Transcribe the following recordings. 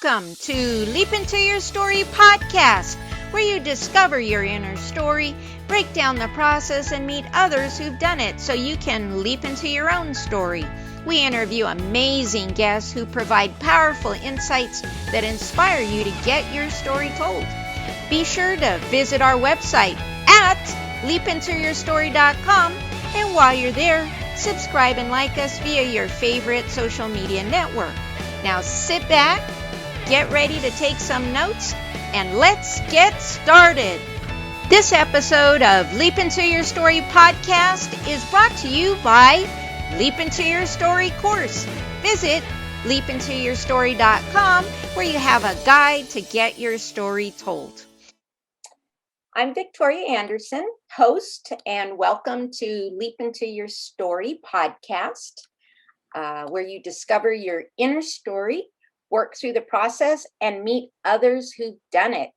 Welcome to Leap Into Your Story podcast, where you discover your inner story, break down the process, and meet others who've done it so you can leap into your own story. We interview amazing guests who provide powerful insights that inspire you to get your story told. Be sure to visit our website at leapintoyourstory.com, and while you're there, subscribe and like us via your favorite social media network. Now sit back, get ready to take some notes, and let's get started. This episode of Leap Into Your Story podcast is brought to you by Leap Into Your Story course. Visit leapintoyourstory.com, where you have a guide to get your story told. I'm Victoria Anderson, host, and welcome to Leap Into Your Story podcast, where you discover your inner story, work through the process, and meet others who've done it.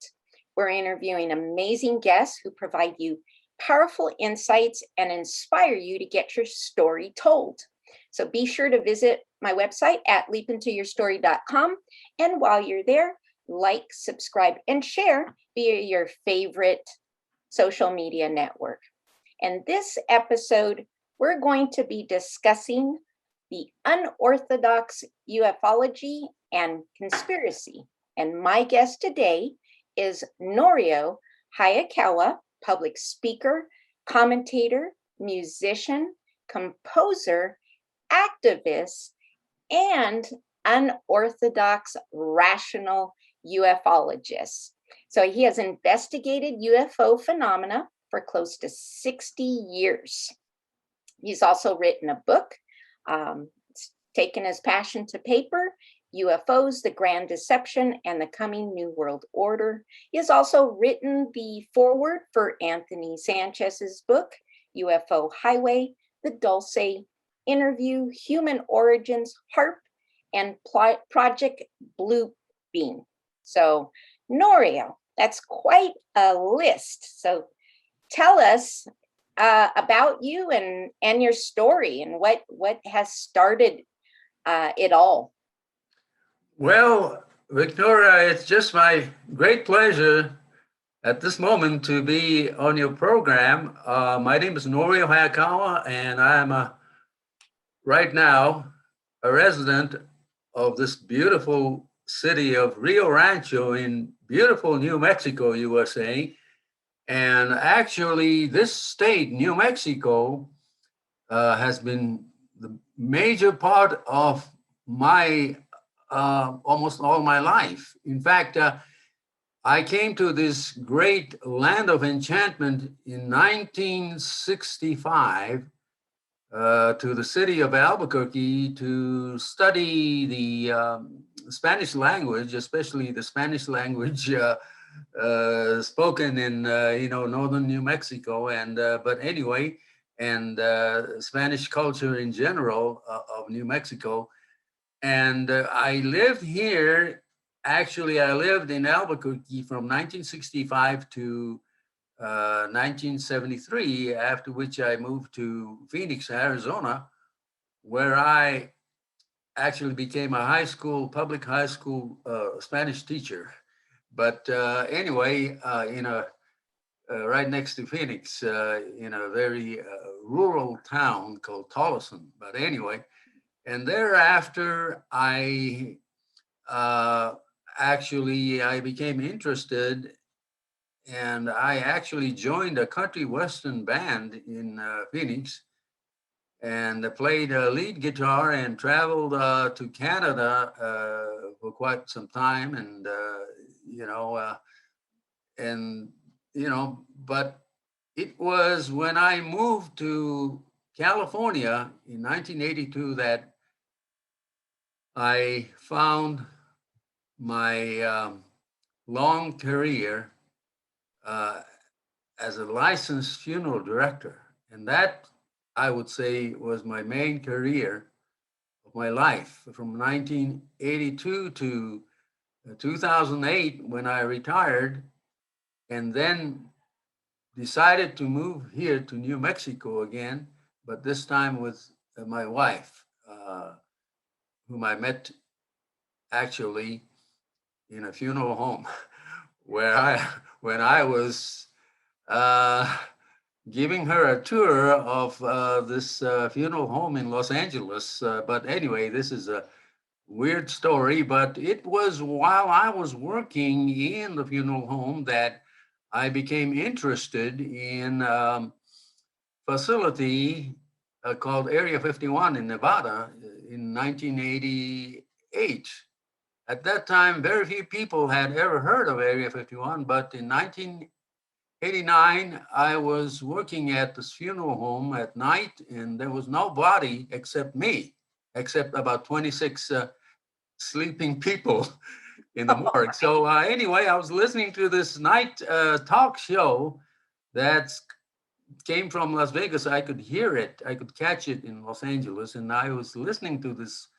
We're interviewing amazing guests who provide you powerful insights and inspire you to get your story told. So be sure to visit my website at leapintoyourstory.com. And while you're there, like, subscribe, and share via your favorite social media network. And this episode, we're going to be discussing the unorthodox ufology and conspiracy. And my guest today is Norio Hayakawa, public speaker, commentator, musician, composer, activist, and unorthodox rational ufologist. So he has investigated UFO phenomena for close to 60 years. He's also written a book, taken his passion to paper, UFOs, the Grand Deception, and the Coming New World Order. He has also written the foreword for Anthony Sanchez's book, UFO Highway, the Dulce Interview, Human Origins, HAARP, and Project Blue Beam. So, Norio, that's quite a list. So tell us about you and your story and what has started it all. Well, Victoria, it's just my great pleasure at this moment to be on your program. My name is Norio Hayakawa, and I'm right now a resident of this beautiful city of Rio Rancho in beautiful New Mexico, USA. And actually, this state, New Mexico, has been the major part of my almost all my life. In fact, I came to this great land of enchantment in 1965 to the city of Albuquerque to study the Spanish language, especially the Spanish language spoken in northern New Mexico, and but anyway, and Spanish culture in general of New Mexico. And I lived here. Actually, I lived in Albuquerque from 1965 to 1973, after which I moved to Phoenix, Arizona, where I actually became a public high school Spanish teacher. But anyway, right next to Phoenix, in a very rural town called Tolleson. But anyway, and thereafter, I became interested, and I actually joined a country western band in Phoenix, and played lead guitar and traveled to Canada for quite some time, and but it was when I moved to California in 1982 that I found my long career as a licensed funeral director. And that, I would say, was my main career of my life from 1982 to 2008, when I retired, and then decided to move here to New Mexico again, but this time with my wife, whom I met actually in a funeral home where when I was uh, giving her a tour of this funeral home in Los Angeles. But anyway, this is a weird story, but it was while I was working in the funeral home that I became interested in facility called Area 51 in Nevada in 1988. At that time, very few people had ever heard of Area 51, but in 1989, I was working at this funeral home at night, and there was nobody except me, except about 26 sleeping people in the morgue. So anyway, I was listening to this night talk show that came from Las Vegas. I could hear it, I could catch it in Los Angeles, and I was listening to this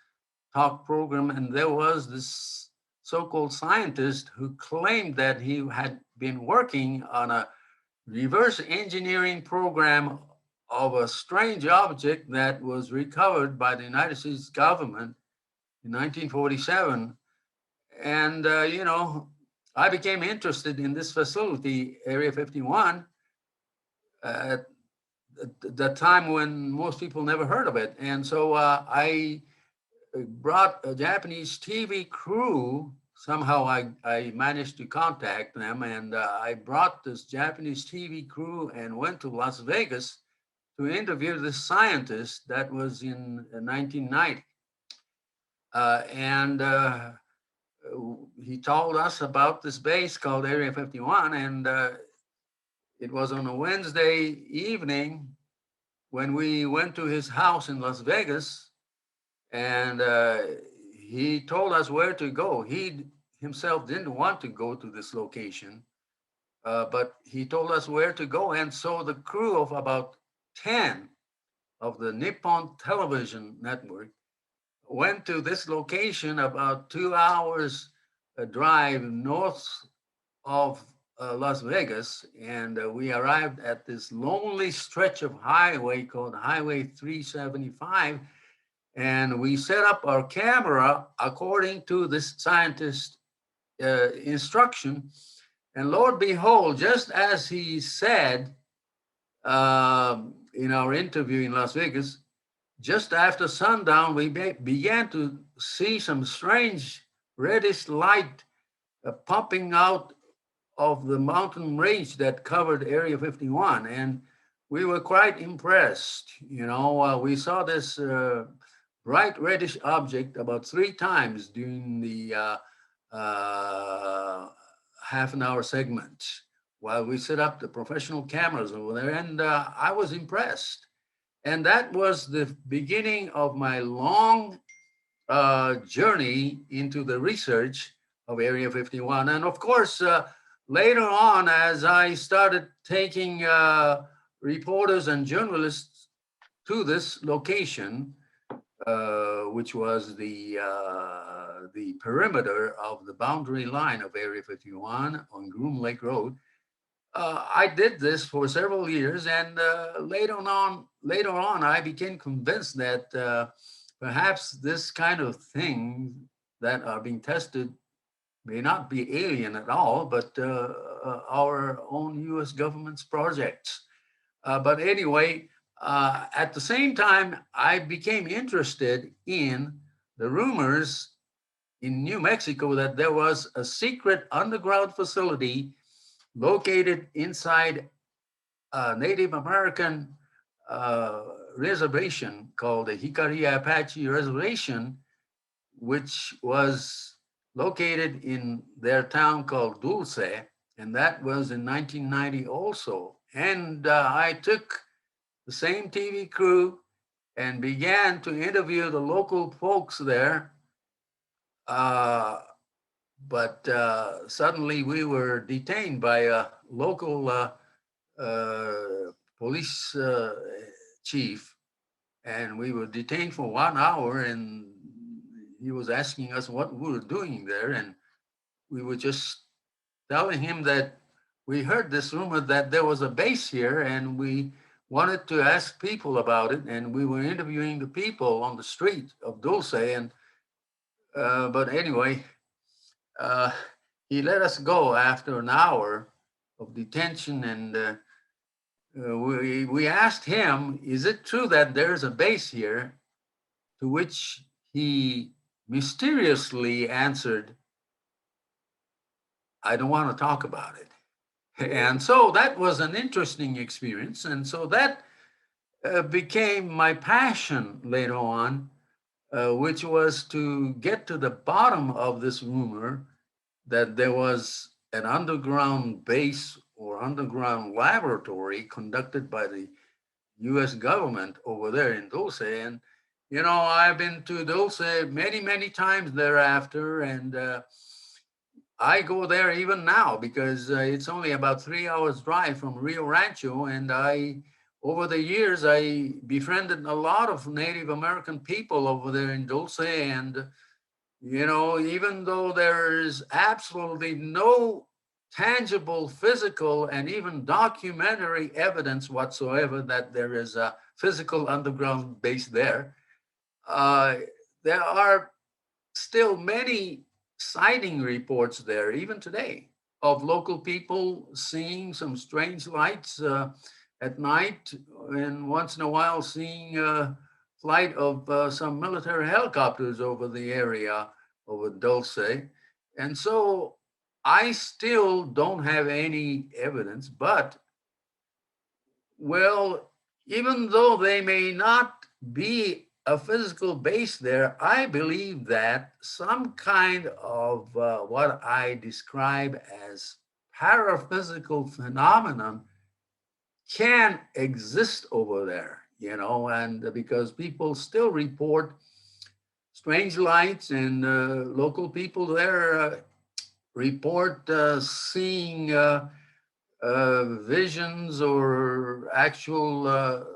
talk program, and there was this so-called scientist who claimed that he had been working on a reverse engineering program of a strange object that was recovered by the United States government in 1947. And, I became interested in this facility, Area 51, at the time when most people never heard of it. And so I brought a Japanese TV crew. Somehow I managed to contact them, and I brought this Japanese TV crew and went to Las Vegas to interview this scientist. That was in 1990. And he told us about this base called Area 51, and it was on a Wednesday evening when we went to his house in Las Vegas, and he told us where to go. He himself didn't want to go to this location, but he told us where to go. And so the crew of about 10 of the Nippon Television Network went to this location about 2 hours drive north of Las Vegas, and we arrived at this lonely stretch of highway called Highway 375, and we set up our camera according to this scientist's instruction. And lo and behold, just as he said in our interview in Las Vegas, just after sundown, we began to see some strange reddish light pumping out of the mountain range that covered Area 51. And we were quite impressed. We saw this bright reddish object about 3 times during the half an hour segment while we set up the professional cameras over there. And I was impressed. And that was the beginning of my long journey into the research of Area 51. And of course, later on, as I started taking reporters and journalists to this location, which was the perimeter of the boundary line of Area 51 on Groom Lake Road, I did this for several years, and later on, I became convinced that perhaps this kind of thing that are being tested may not be alien at all, but our own U.S. government's projects. But anyway, at the same time, I became interested in the rumors in New Mexico that there was a secret underground facility located inside a Native American reservation called the Jicarilla Apache Reservation, which was located in their town called Dulce, and that was in 1990 also. And I took the same TV crew and began to interview the local folks there. But suddenly we were detained by a local police chief, and we were detained for 1 hour, and he was asking us what we were doing there, and we were just telling him that we heard this rumor that there was a base here, and we wanted to ask people about it, and we were interviewing the people on the street of Dulce, and but anyway, uh, he let us go after an hour of detention, and we asked him, "Is it true that there's a base here?" To which he mysteriously answered, "I don't want to talk about it." And so that was an interesting experience. And so that became my passion later on, which was to get to the bottom of this rumor that there was an underground base or underground laboratory conducted by the US government over there in Dulce. And, I've been to Dulce many, many times thereafter. And I go there even now because it's only about 3 hours drive from Rio Rancho. And over the years, I befriended a lot of Native American people over there in Dulce. And, even though there is absolutely no tangible, physical, and even documentary evidence whatsoever that there is a physical underground base there, uh, there are still many sighting reports there, even today, of local people seeing some strange lights at night, and once in a while seeing flight of some military helicopters over the area over Dulce. And so I still don't have any evidence, but, well, even though they may not be a physical base there, I believe that some kind of what I describe as paraphysical phenomenon can exist over there, and because people still report strange lights, and local people there report seeing visions or actual,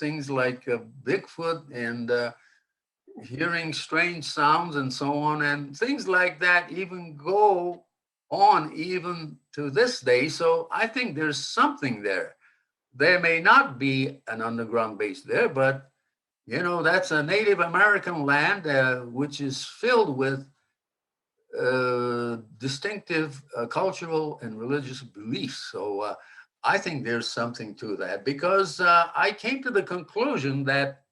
things like Bigfoot, and hearing strange sounds and so on, and things like that even go on even to this day. So I think there's something there. There may not be an underground base there, but that's a Native American land which is filled with distinctive cultural and religious beliefs. So I think there's something to that, because I came to the conclusion that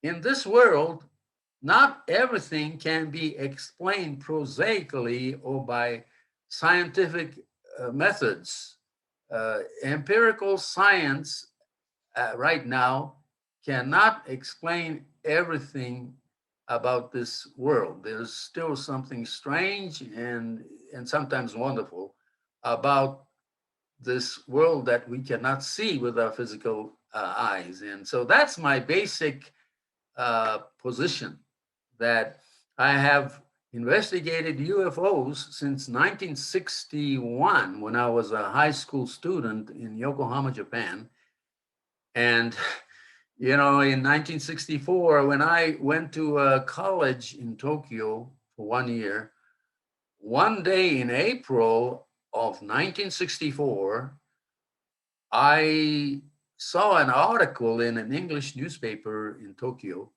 in this world, not everything can be explained prosaically or by scientific methods. Empirical science right now cannot explain everything about this world. There's still something strange and sometimes wonderful about this world that we cannot see with our physical eyes. And so that's my basic position, that I have investigated UFOs since 1961, when I was a high school student in Yokohama, Japan. And in 1964, when I went to college in Tokyo for 1 year, one day in April of 1964, I saw an article in an English newspaper in Tokyo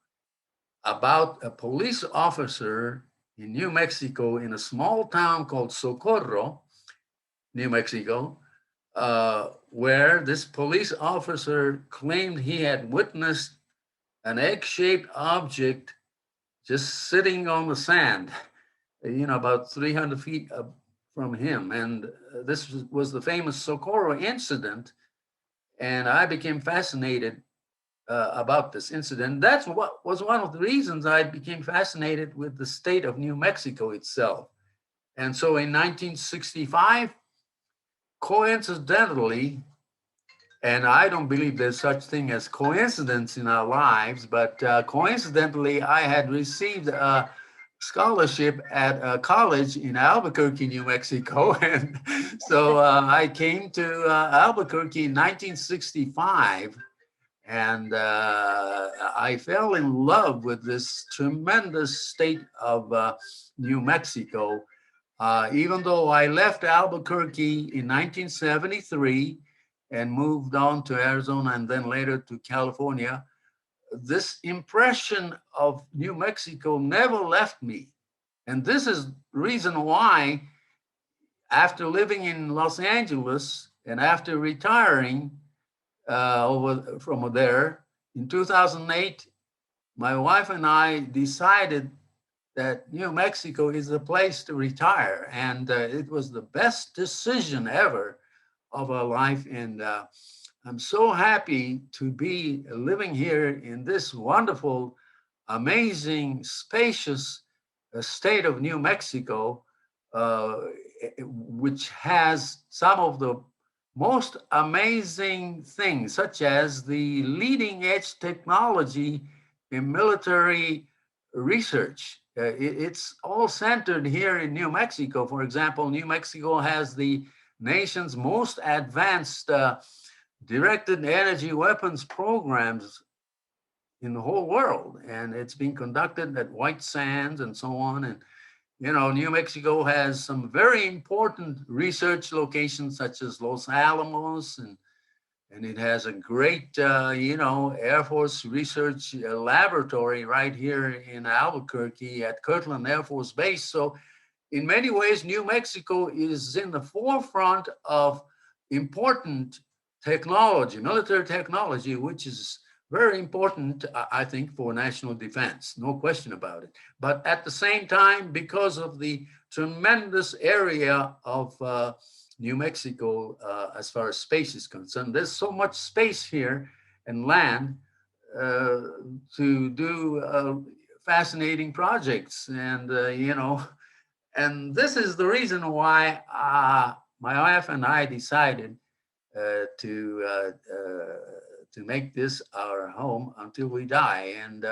about a police officer in New Mexico, in a small town called Socorro, New Mexico, where this police officer claimed he had witnessed an egg-shaped object just sitting on the sand, about 300 feet up from him. And this was the famous Socorro incident. And I became fascinated about this incident. That's what was one of the reasons I became fascinated with the state of New Mexico itself. And so in 1965, coincidentally, and I don't believe there's such thing as coincidence in our lives, but coincidentally, I had received a scholarship at a college in Albuquerque, New Mexico. And so I came to Albuquerque in 1965, and I fell in love with this tremendous state of New Mexico. Even though I left Albuquerque in 1973 and moved on to Arizona and then later to California, this impression of New Mexico never left me. And this is the reason why, after living in Los Angeles and after retiring over from there in 2008, my wife and I decided that New Mexico is the place to retire. And it was the best decision ever of our life. And I'm so happy to be living here in this wonderful, amazing, spacious state of New Mexico, uh, which has some of the most amazing things, such as the leading edge technology in military research. It's all centered here in New Mexico. For example, New Mexico has the nation's most advanced directed energy weapons programs in the whole world, and it's being conducted at White Sands and so on. And New Mexico has some very important research locations such as Los Alamos, and it has a great Air Force research laboratory right here in Albuquerque at Kirtland Air Force Base. So in many ways, New Mexico is in the forefront of important technology, military technology, which is very important, I think, for national defense, no question about it. But at the same time, because of the tremendous area of New Mexico as far as space is concerned, there's so much space here and land uh, to do fascinating projects. And this is the reason why my wife and I decided to make this our home until we die. And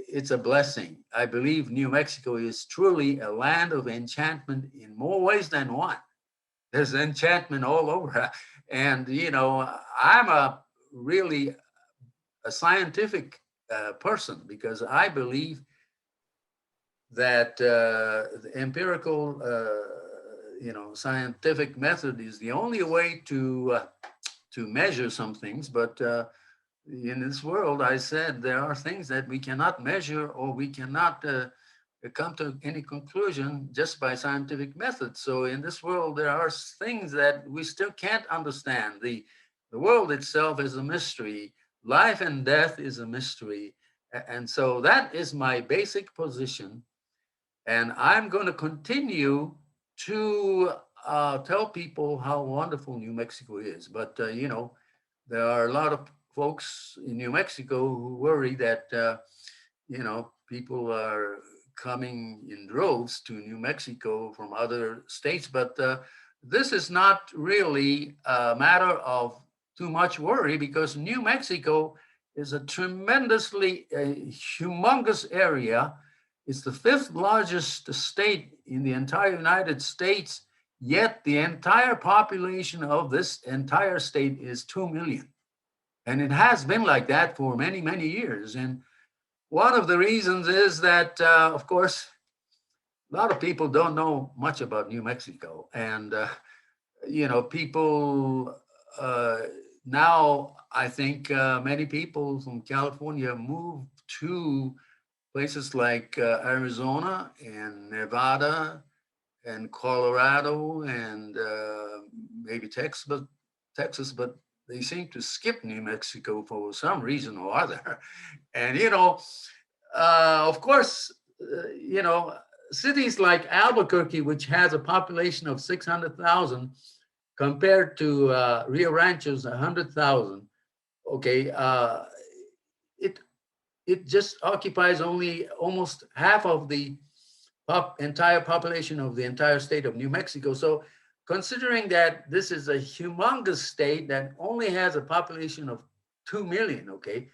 it's a blessing. I believe New Mexico is truly a land of enchantment in more ways than one. There's enchantment all over. And I'm a really a scientific person, because I believe that the empirical, scientific method is the only way to measure some things. But in this world, I said there are things that we cannot measure, or we cannot come to any conclusion just by scientific methods. So in this world, there are things that we still can't understand. The world itself is a mystery. Life and death is a mystery. And so that is my basic position. And I'm going to continue to tell people how wonderful New Mexico is. But, there are a lot of folks in New Mexico who worry that, people are coming in droves to New Mexico from other states. But this is not really a matter of too much worry, because New Mexico is a tremendously humongous area. It's the fifth largest state in the entire United States, yet the entire population of this entire state is 2 million. And it has been like that for many, many years. And one of the reasons is that, of course, a lot of people don't know much about New Mexico. And, people now, I think many people from California move to places like Arizona and Nevada and Colorado and maybe Texas, but they seem to skip New Mexico for some reason or other. And of course, cities like Albuquerque, which has a population of 600,000, compared to Rio Rancho's 100,000. Okay, it it just occupies only almost half of the entire population of the entire state of New Mexico. So considering that this is a humongous state that only has a population of 2 million, okay,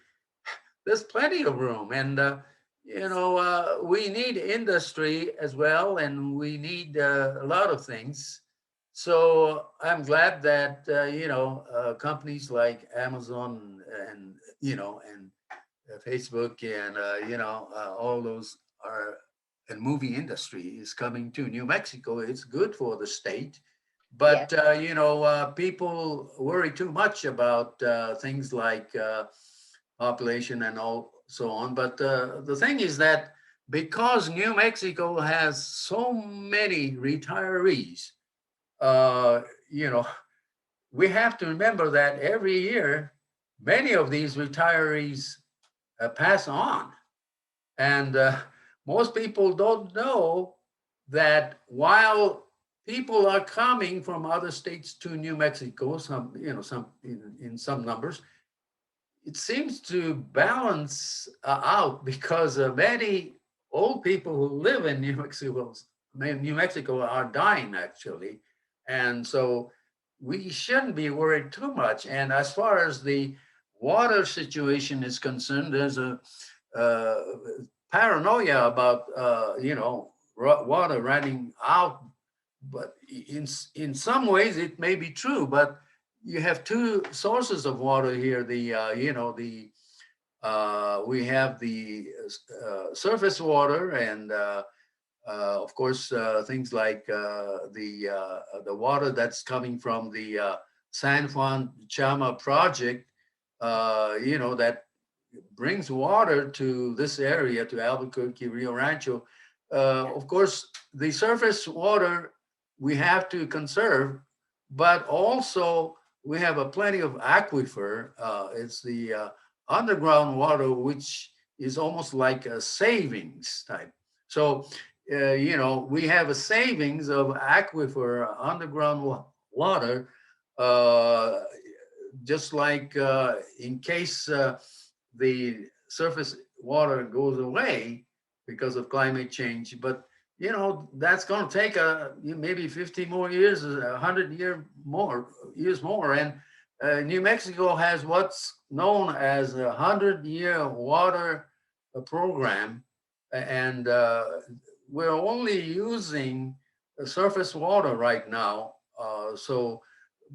there's plenty of room. And, we need industry as well, and we need a lot of things. So I'm glad that, companies like Amazon and, and Facebook and, all those are, and movie industry is coming to New Mexico. It's good for the state. But, Yes. People worry too much about things like population and all so on. But the thing is that because New Mexico has so many retirees, you know, we have to remember that every year, many of these retirees pass on. And most people don't know that while people are coming from other states to New Mexico, some, some in some numbers, it seems to balance out because many old people who live in New Mexico are dying actually. And so we shouldn't be worried too much. And as far as the water situation is concerned, there's a uh, paranoia about water running out. But in some ways, it may be true. But you have two sources of water here. We have the surface water, and of course things like the water that's coming from the San Juan Chama project. That brings water to this area, to Albuquerque, Rio Rancho. Of course, the surface water we have to conserve, but also we have a plenty of aquifer. It's the underground water, which is almost like a savings type. So, we have a savings of aquifer, underground water, just like in case the surface water goes away because of climate change. But that's going to take maybe 50 more years, 100 years more. And New Mexico has what's known as a 100-year water program, and we're only using surface water right now.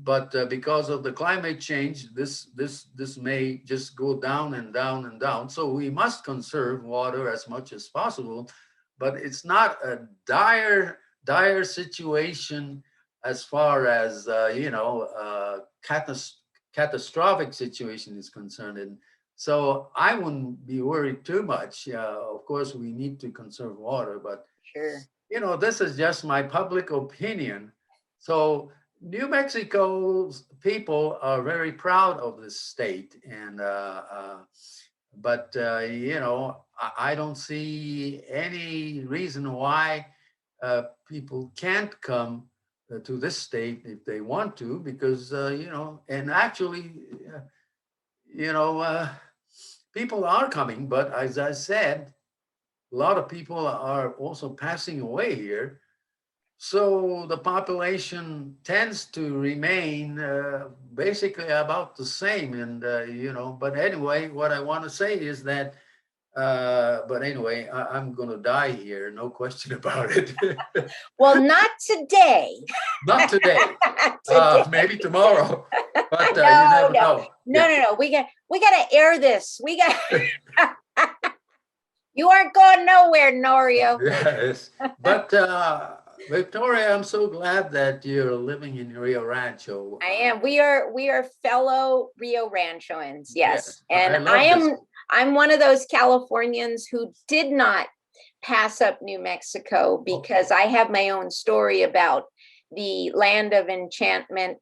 But because of the climate change, this may just go down and down and down. So we must conserve water as much as possible, but it's not a dire situation as far as catastrophic situation is concerned. And so I wouldn't be worried too much. Of course, we need to conserve water, but sure, this is just my public opinion. So New Mexico's people are very proud of this state, and but I don't see any reason why people can't come to this state if they want to, because and actually, people are coming, but as I said, a lot of people are also passing away here. So the population tends to remain basically about the same. And, but anyway, what I want to say is that, but anyway, I'm going to die here. No question about it. Well, not today. Not today. Maybe tomorrow. But no, you never know. No. We got to air this. We got. You aren't going nowhere, Norio. Yes. But Victoria, I'm so glad that you're living in Rio Rancho. I am. We are fellow Rio Ranchoans. Yes. And I'm one of those Californians who did not pass up New Mexico because I have my own story about the land of enchantment.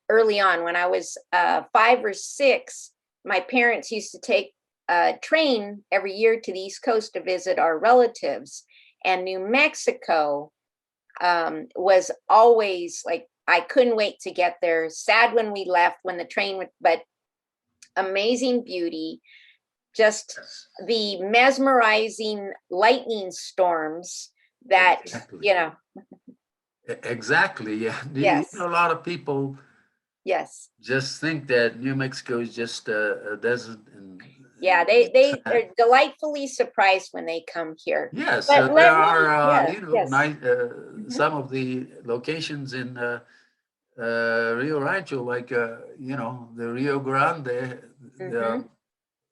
Early on, when I was 5 or 6, my parents used to take a train every year to the East Coast to visit our relatives, and New Mexico was always like, I couldn't wait to get there. Sad when we left, when the train went, but amazing beauty, just the mesmerizing lightning storms that Exactly. Yeah. Yes. A lot of people just think that New Mexico is just a desert. And they're delightfully surprised when they come here. Yes, there are some of the locations in Rio Rancho, like the Rio Grande. There are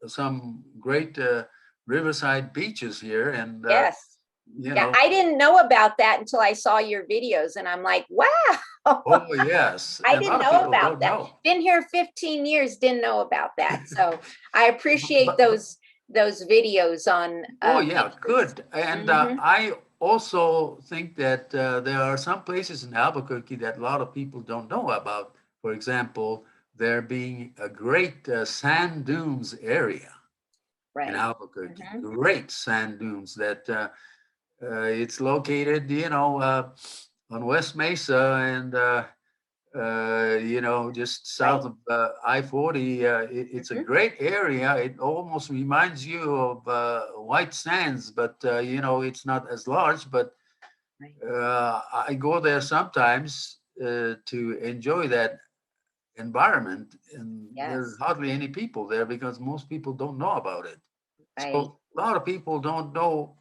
some great riverside beaches here, and I didn't know about that until I saw your videos, and I'm like, wow. Oh yes, I didn't know about that. Been here 15 years, didn't know about that. So I appreciate those those videos on Oh, yeah, pictures. good. And I also think that there are some places in Albuquerque that a lot of people don't know about. For example, there being a great sand dunes area in Right. Albuquerque, great sand dunes that it's located, you know, on West Mesa and you know, just south of I-40. It's a great area. It almost reminds you of White Sands, but, you know, it's not as large. But I go there sometimes to enjoy that environment. And there's Yes. hardly any people there because most people don't know about it. Right. So a lot of people don't know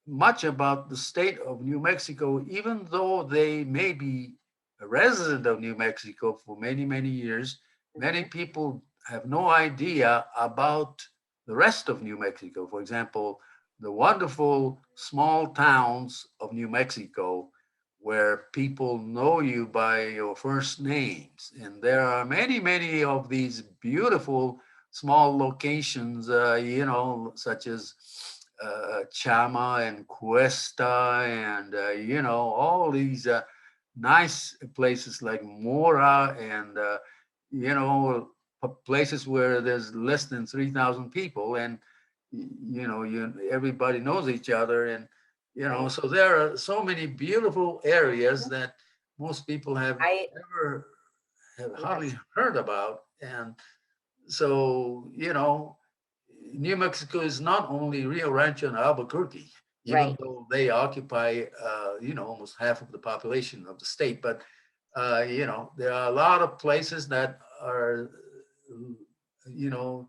much about the state of New Mexico, even though they may be a resident of New Mexico for many, many years. Many people have no idea about the rest of New Mexico. For example, the wonderful small towns of New Mexico where people know you by your first names. And there are many, many of these beautiful small locations, you know, such as Chama and Cuesta and, you know, all these nice places like Mora and, you know, places where there's less than 3,000 people and, you know, everybody knows each other. And, you know, so there are so many beautiful areas that most people have I never, have hardly yes. heard about. And so, you know, New Mexico is not only Rio Rancho and Albuquerque, even Right. though they occupy, you know, almost half of the population of the state. But, you know, there are a lot of places that are, you know,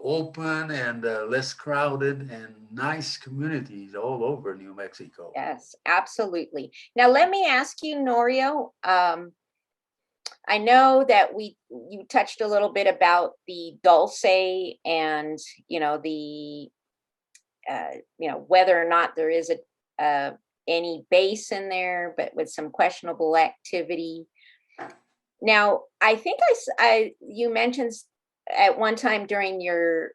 open and less crowded and nice communities all over New Mexico. Yes, absolutely. Now let me ask you, Norio. I know that you touched a little bit about the Dulce and the whether or not there is any base in there, but with some questionable activity. Now, I think you mentioned at one time during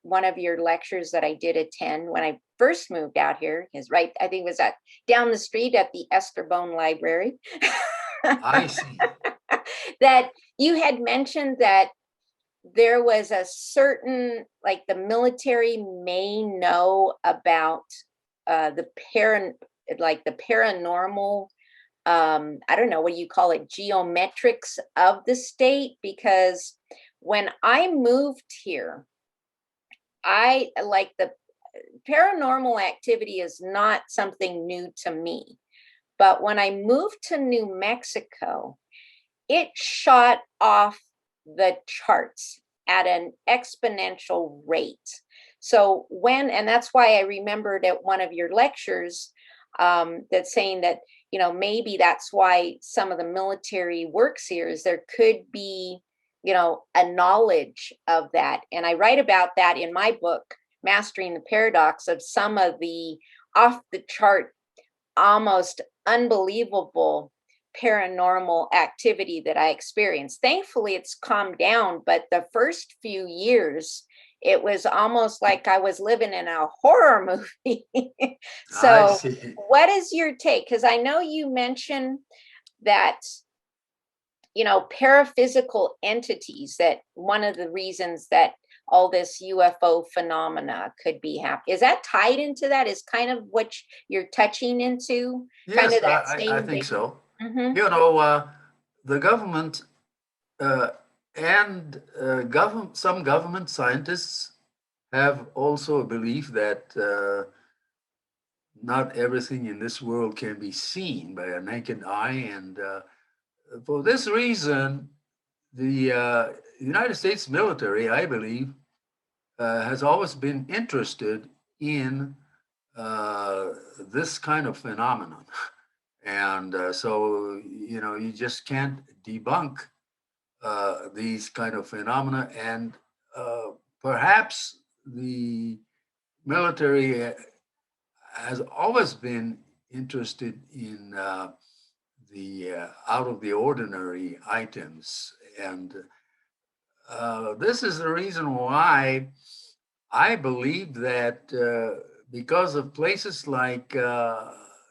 one of your lectures that I did attend when I first moved out here, is right. I think it was down the street at the Esterbone Library. I see. That you had mentioned that there was a certain, like, the military may know about the paranormal, I don't know what you call it, geometrics of the state. Because when I moved here, I like the paranormal activity is not something new to me. But when I moved to New Mexico, it shot off the charts at an exponential rate. So and that's why I remembered at one of your lectures that saying that, maybe that's why some of the military works here, is there could be, a knowledge of that. And I write about that in my book, Mastering the Paradox, of some of the off the chart, almost unbelievable paranormal activity that I experienced. Thankfully, it's calmed down, but the first few years, it was almost like I was living in a horror movie. I So, see. what is your take? Because I know you mentioned that, paraphysical entities, that one of the reasons that all this UFO phenomena could be happening. Is that tied into that? Is kind of what you're touching into? Kind Yes, of that I same think vein? so. Mm-hmm. You know, the government uh, and some government scientists have also a belief that not everything in this world can be seen by a naked eye. And for this reason, the United States military, I believe, has always been interested in uh, this kind of phenomenon. And so, you know, you just can't debunk these kind of phenomena. And perhaps the military has always been interested in the out of the ordinary items. And this is the reason why I believe that because of places like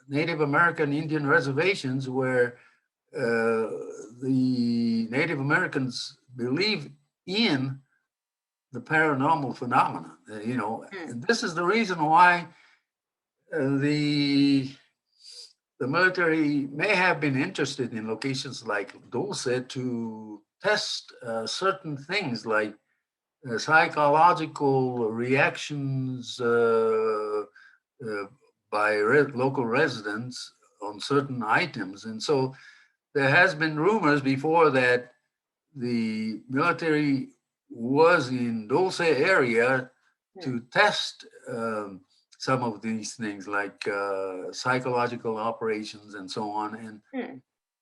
Native American Indian reservations where the Native Americans believe in the paranormal phenomena, and this is the reason why the military may have been interested in locations like Dulce to test certain things like psychological reactions by local residents on certain items. And so there has been rumors before that the military was in Dulce area to test some of these things like psychological operations and so on.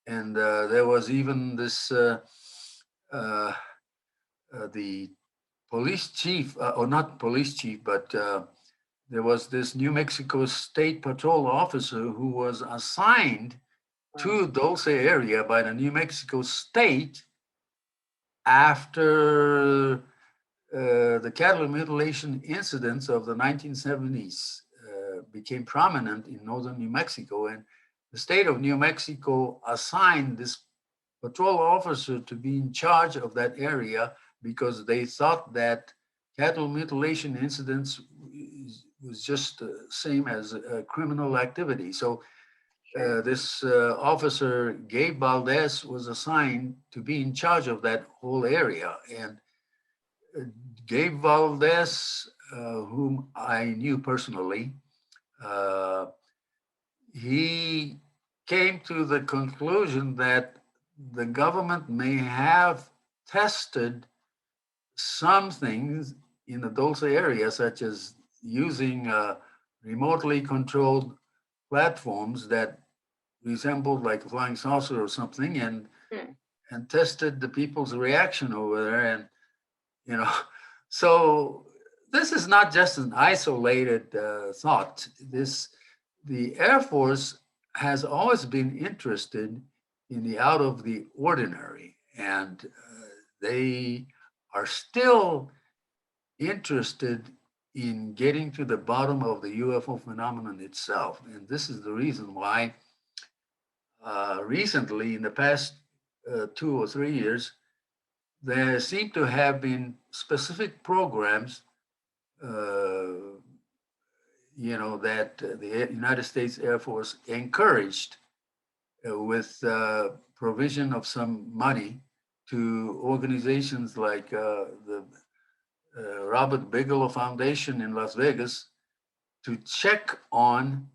And there was even this the police chief, or not police chief, but there was this New Mexico State Patrol officer who was assigned to Dulce area by the New Mexico State after the cattle mutilation incidents of the 1970s became prominent in northern New Mexico. And the state of New Mexico assigned this patrol officer to be in charge of that area because they thought that cattle mutilation incidents was just the same as a criminal activity. So this officer, Gabe Valdez, was assigned to be in charge of that whole area. And Gabe Valdez, whom I knew personally, he came to the conclusion that the government may have tested some things in the Dulce area, such as using remotely controlled platforms that resembled like a flying saucer or something, and tested the people's reaction over there. And so this is not just an isolated thought. The Air Force has always been interested in the out of the ordinary, and they are still interested in getting to the bottom of the UFO phenomenon itself. And this is the reason why recently, in the past 2 or 3 years, there seem to have been specific programs, that the United States Air Force encouraged with provision of some money to organizations like the Robert Bigelow Foundation in Las Vegas to check on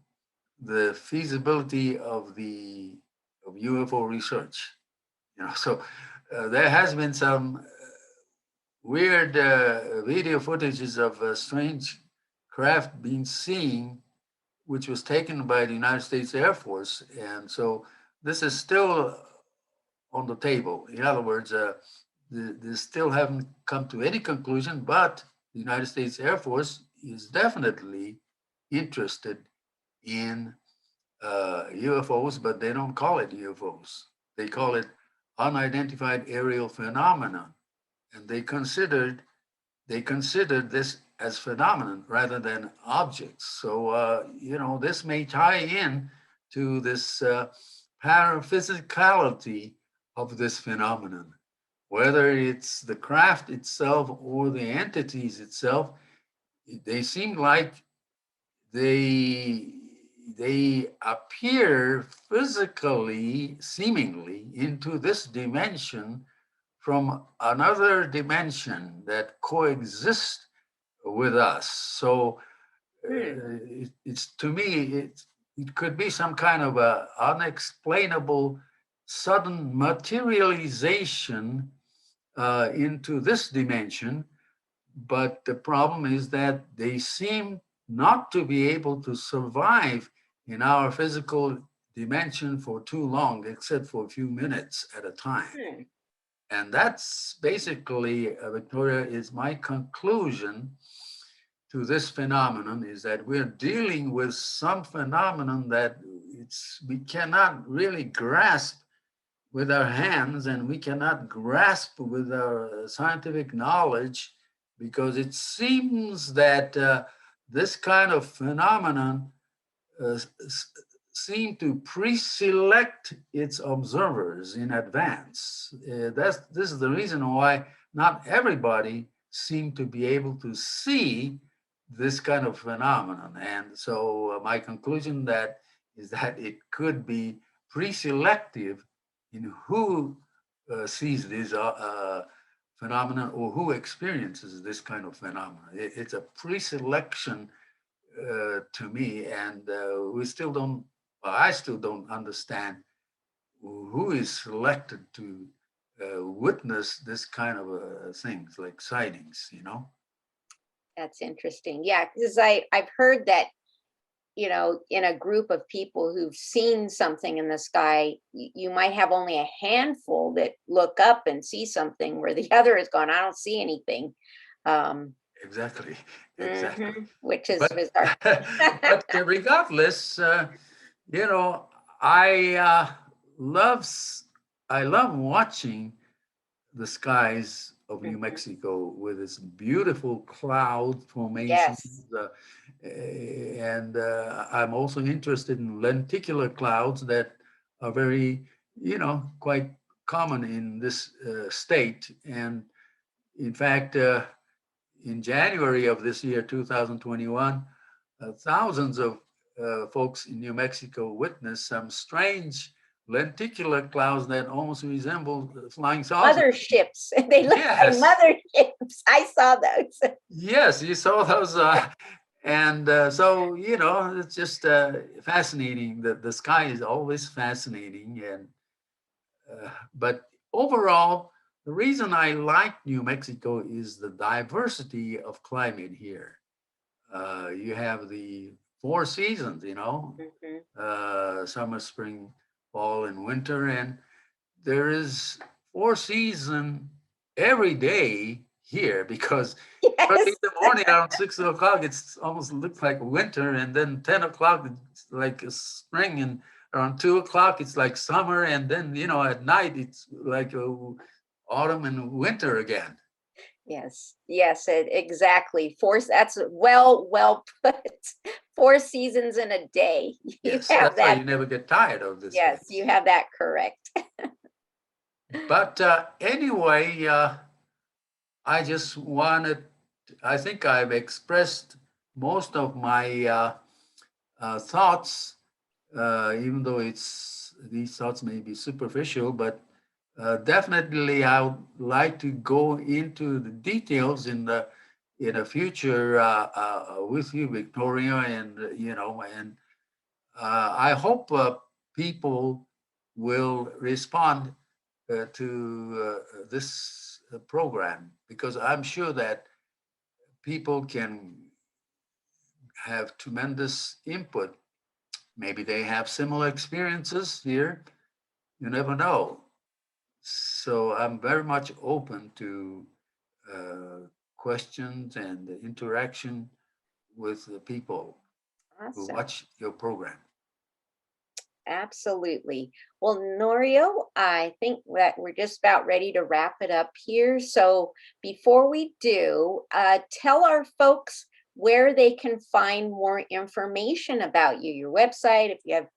the feasibility of UFO research. So there has been some weird video footages of strange craft being seen, which was taken by the United States Air Force. And so this is still on the table. In other words, they still haven't come to any conclusion, but the United States Air Force is definitely interested in UFOs, but they don't call it UFOs. They call it unidentified aerial phenomena. And they considered this as phenomenon rather than objects. So, this may tie in to this paraphysicality of this phenomenon, whether it's the craft itself or the entities itself. They seem like they appear physically, seemingly, into this dimension from another dimension that coexists with us. So it's to me, it could be some kind of a unexplainable sudden materialization into this dimension. But the problem is that they seem not to be able to survive in our physical dimension for too long, except for a few minutes at a time. And that's basically, Victoria, is my conclusion to this phenomenon, is that we're dealing with some phenomenon that we cannot really grasp with our hands, and we cannot grasp with our scientific knowledge because it seems that this kind of phenomenon uh, seem to pre-select its observers in advance. This is the reason why not everybody seem to be able to see this kind of phenomenon. And so my conclusion that is that it could be pre-selective in who sees these phenomenon or who experiences this kind of phenomenon. It's a pre-selection to me, and we still don't. Well, I still don't understand who is selected to witness this kind of things like sightings. That's interesting. Yeah, because I've heard that, in a group of people who've seen something in the sky, you might have only a handful that look up and see something, where the other is going, I don't see anything. Exactly, exactly. Which is But bizarre. but regardless, you know, I love I love watching the skies of New Mhm. Mexico with its beautiful cloud formations. Yes. And I'm also interested in lenticular clouds that are very, quite common in this state. And in fact, in January of this year, 2021, thousands of folks in New Mexico witnessed some strange lenticular clouds that almost resemble flying saucers. Motherships. They look like Yes, motherships. I saw those. yes, you saw those. And so, it's just fascinating. The sky is always fascinating. But overall, the reason I like New Mexico is the diversity of climate here. You have the four seasons, Mhm. summer, spring, fall, and winter. And there is four season every day here because early in Yes. the morning around 6 o'clock, it's almost looks like winter. And then 10 o'clock, it's like a spring. And around 2 o'clock, it's like summer. And then, at night, it's like autumn and winter again. Yes. Yes. Exactly. That's well put. Four seasons in a day. You Yes, have that's why that. you never get tired of this Yes, you place. have that correct. But anyway, I just wanted, I think I've expressed most of my thoughts, even though these thoughts may be superficial, but definitely I would like to go into the details in a future with you, Victoria, and I hope people will respond to this program because I'm sure that people can have tremendous input. Maybe they have similar experiences here. You never know. So I'm very much open to questions and interaction with the people who Awesome. watch your program. Absolutely. Well, Norio, I think that we're just about ready to wrap it up here. So before we do, tell our folks where they can find more information about you, your website, if you have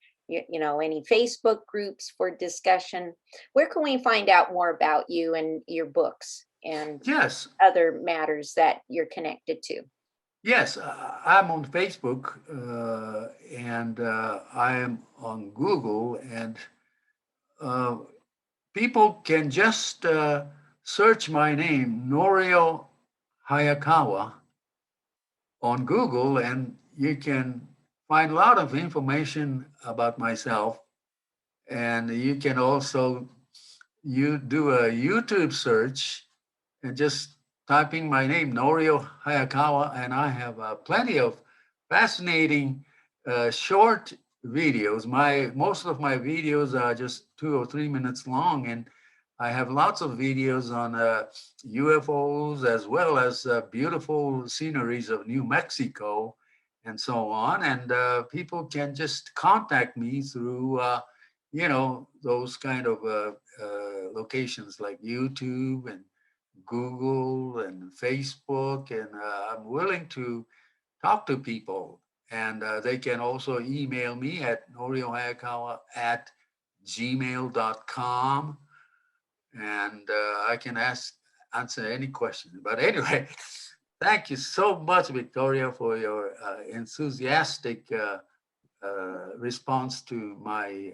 any Facebook groups for discussion. Where can we find out more about you and your books and Yes, other matters that you're connected to? yes, I'm on Facebook and I am on Google, and uh, people can just search my name, Norio Hayakawa, on Google, and you can find a lot of information about myself. And you can also you do a YouTube search and just typing my name, Norio Hayakawa, and I have plenty of fascinating short videos. Most of my videos are just 2 or 3 minutes long, and I have lots of videos on UFOs as well as beautiful sceneries of New Mexico and so on. And people can just contact me through, those kind of locations like YouTube and Google and Facebook, and I'm willing to talk to people. And they can also email me at noriohayakawa@gmail.com, and I can answer any question. But anyway, thank you so much, Victoria, for your enthusiastic response to my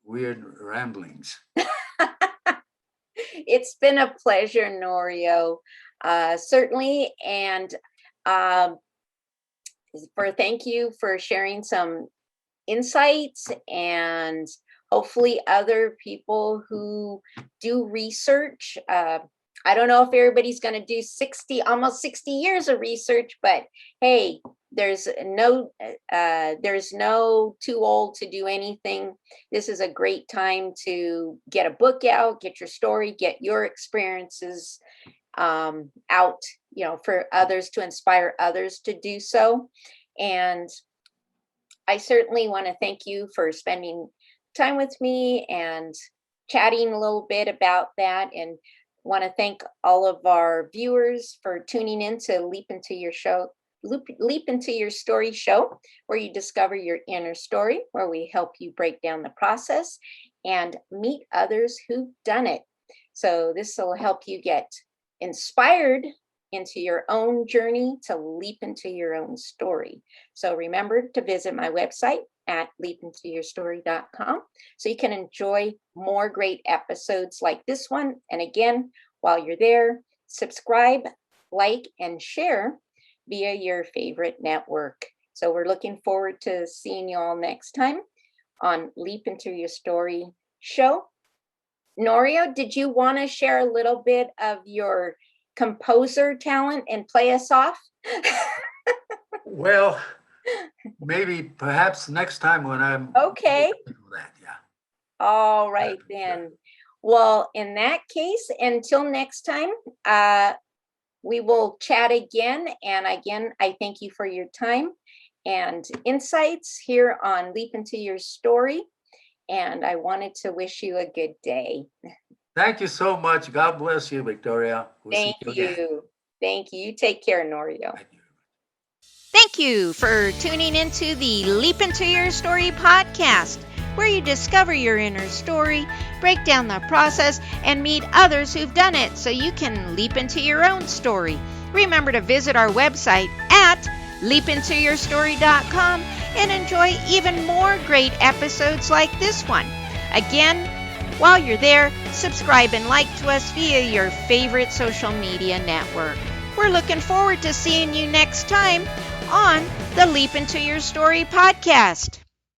weird ramblings. It's been a pleasure, Norio, certainly. And thank you for sharing some insights, and hopefully other people who do research. I don't know if everybody's going to do almost 60 years of research, but hey, there's no too old to do anything. This is a great time to get a book out, get your story, get your experiences out, for others, to inspire others to do so. And I certainly want to thank you for spending time with me and chatting a little bit about that, and want to thank all of our viewers for tuning in to Leap Into Your Story show, where you discover your inner story, where we help you break down the process and meet others who've done it. So this will help you get inspired into your own journey to leap into your own story. So remember to visit my website at leapintoyourstory.com so you can enjoy more great episodes like this one. And again, while you're there, subscribe, like, and share via your favorite network. So we're looking forward to seeing you all next time on Leap Into Your Story show. Norio, did you want to share a little bit of your composer talent and play us off? Well, maybe perhaps next time when I'm okay. That, yeah. All right then. Well, in that case, until next time, we will chat again. And again, I thank you for your time and insights here on Leap Into Your Story. And I wanted to wish you a good day. Thank you so much. God bless you, Victoria. Thank you. Thank you. You take care, Norio. Thank you for tuning into the Leap Into Your Story podcast, where you discover your inner story, break down the process, and meet others who've done it so you can leap into your own story. Remember to visit our website at leapintoyourstory.com and enjoy even more great episodes like this one. Again, while you're there, subscribe and like to us via your favorite social media network. We're looking forward to seeing you next time on the Leap Into Your Story podcast.